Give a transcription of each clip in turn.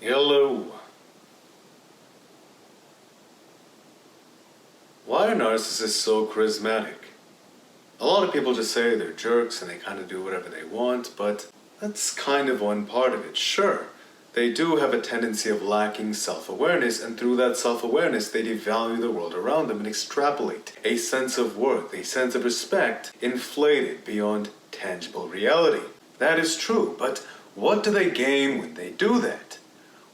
Hello. Why are narcissists so charismatic? A lot of people just say they're jerks and they kind of do whatever they want, but that's kind of one part of it. Sure, they do have a tendency of lacking self-awareness, and through that self-awareness they devalue the world around them and extrapolate a sense of worth, a sense of respect, inflated beyond tangible reality. That is true, but what do they gain when they do that?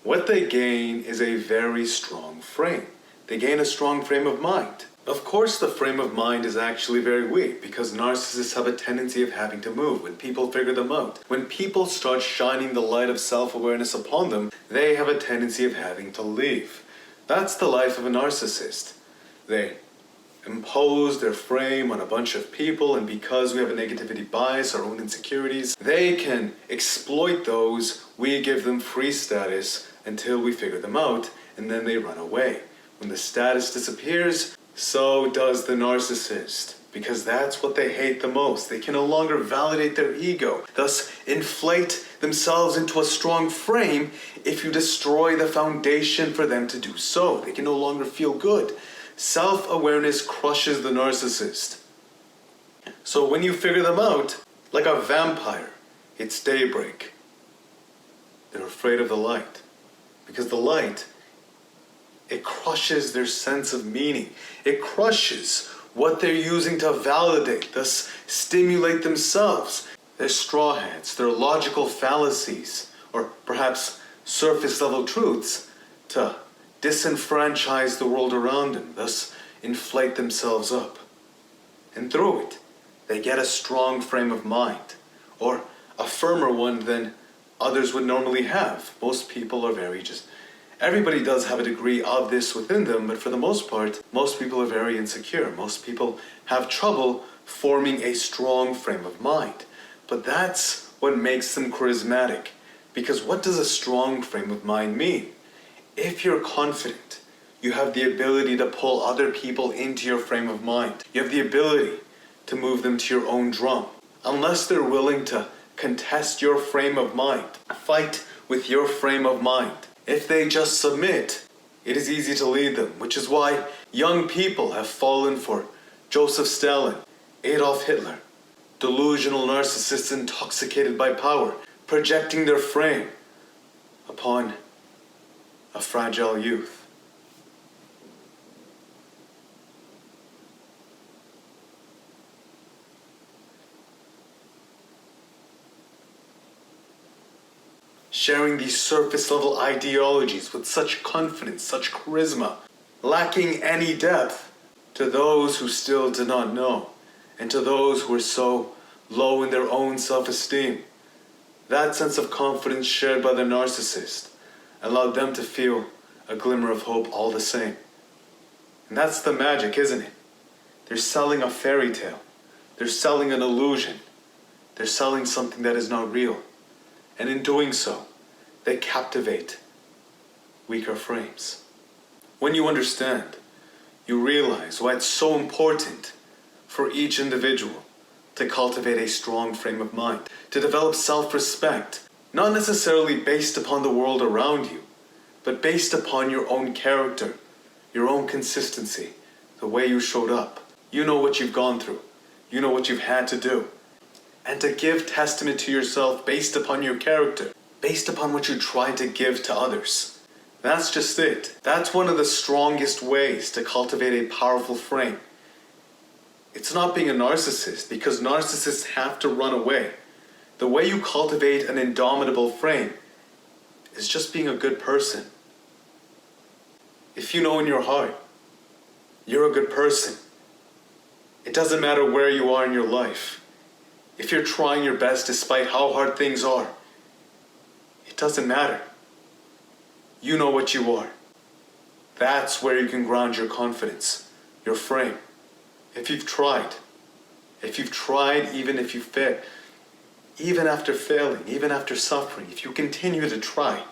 What they gain is a very strong frame. They gain a strong frame of mind. Of course the frame of mind is actually very weak because narcissists have a tendency of having to move when people figure them out. When people start shining the light of self-awareness upon them, they have a tendency of having to leave. That's the life of a narcissist. They impose their frame on a bunch of people, and because we have a negativity bias, our own insecurities, they can exploit those. We give them free status until we figure them out, and then they run away. When the status disappears, so does the narcissist, because that's what they hate the most. They can no longer validate their ego, thus inflate themselves into a strong frame if you destroy the foundation for them to do so. They can no longer feel good. Self-awareness crushes the narcissist. So when you figure them out, like a vampire, it's daybreak. They're afraid of the light, because the light, it crushes their sense of meaning. It crushes what they're using to validate, thus stimulate themselves. Their straw hats, their logical fallacies, or perhaps surface level truths, to disenfranchise the world around them, thus inflate themselves up. And through it, they get a strong frame of mind, or a firmer one than others would normally have. Most people are everybody does have a degree of this within them, but for the most part, most people are very insecure. Most people have trouble forming a strong frame of mind. But that's what makes them charismatic. Because what does a strong frame of mind mean? If you're confident, you have the ability to pull other people into your frame of mind. You have the ability to move them to your own drum. Unless they're willing to contest your frame of mind, fight with your frame of mind. If they just submit, it is easy to lead them, which is why young people have fallen for Joseph Stalin, Adolf Hitler, delusional narcissists intoxicated by power, projecting their frame upon a fragile youth. Sharing these surface level ideologies with such confidence, such charisma, lacking any depth to those who still do not know, and to those who are so low in their own self-esteem. That sense of confidence shared by the narcissist allowed them to feel a glimmer of hope all the same. And that's the magic, isn't it? They're selling a fairy tale. They're selling an illusion. They're selling something that is not real. And in doing so, they captivate weaker frames. When you understand, you realize why it's so important for each individual to cultivate a strong frame of mind, to develop self-respect, not necessarily based upon the world around you, but based upon your own character, your own consistency, the way you showed up. You know what you've gone through. You know what you've had to do. And to give testament to yourself based upon your character, based upon what you try to give to others. That's just it. That's one of the strongest ways to cultivate a powerful frame. It's not being a narcissist, because narcissists have to run away. The way you cultivate an indomitable frame is just being a good person. If you know in your heart you're a good person, it doesn't matter where you are in your life. If you're trying your best despite how hard things are, it doesn't matter. You know what you are. That's where you can ground your confidence, your frame. If you've tried, even if you fail, even after failing, even after suffering, if you continue to try,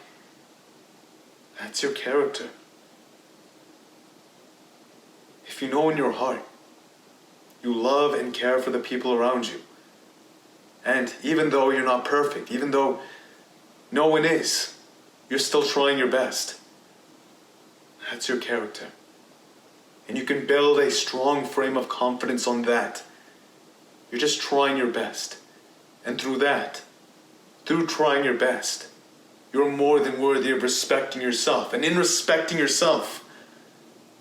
that's your character. If you know in your heart, you love and care for the people around you, and even though you're not perfect, even though no one is, you're still trying your best. That's your character. And you can build a strong frame of confidence on that. You're just trying your best. And through that, through trying your best, you're more than worthy of respecting yourself. And in respecting yourself,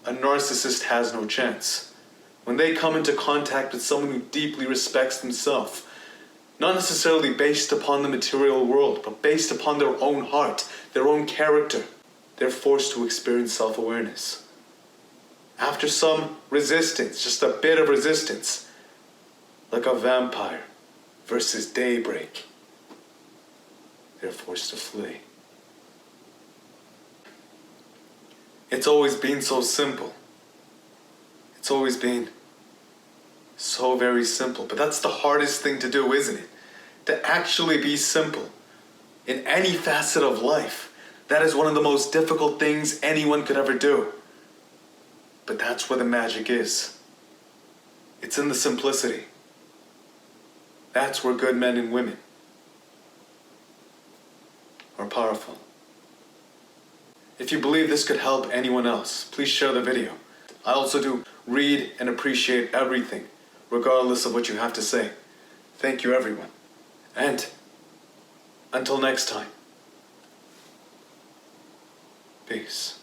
a narcissist has no chance. When they come into contact with someone who deeply respects themselves, not necessarily based upon the material world, but based upon their own heart, their own character, they're forced to experience self-awareness. After some resistance, just a bit of resistance, like a vampire versus daybreak, they're forced to flee. It's always been so simple. It's always been so very simple. But that's the hardest thing to do, isn't it? To actually be simple in any facet of life. That is one of the most difficult things anyone could ever do. But that's where the magic is. It's in the simplicity. That's where good men and women are powerful. If you believe this could help anyone else, please share the video. I also do read and appreciate everything, regardless of what you have to say. Thank you, everyone. And until next time, peace.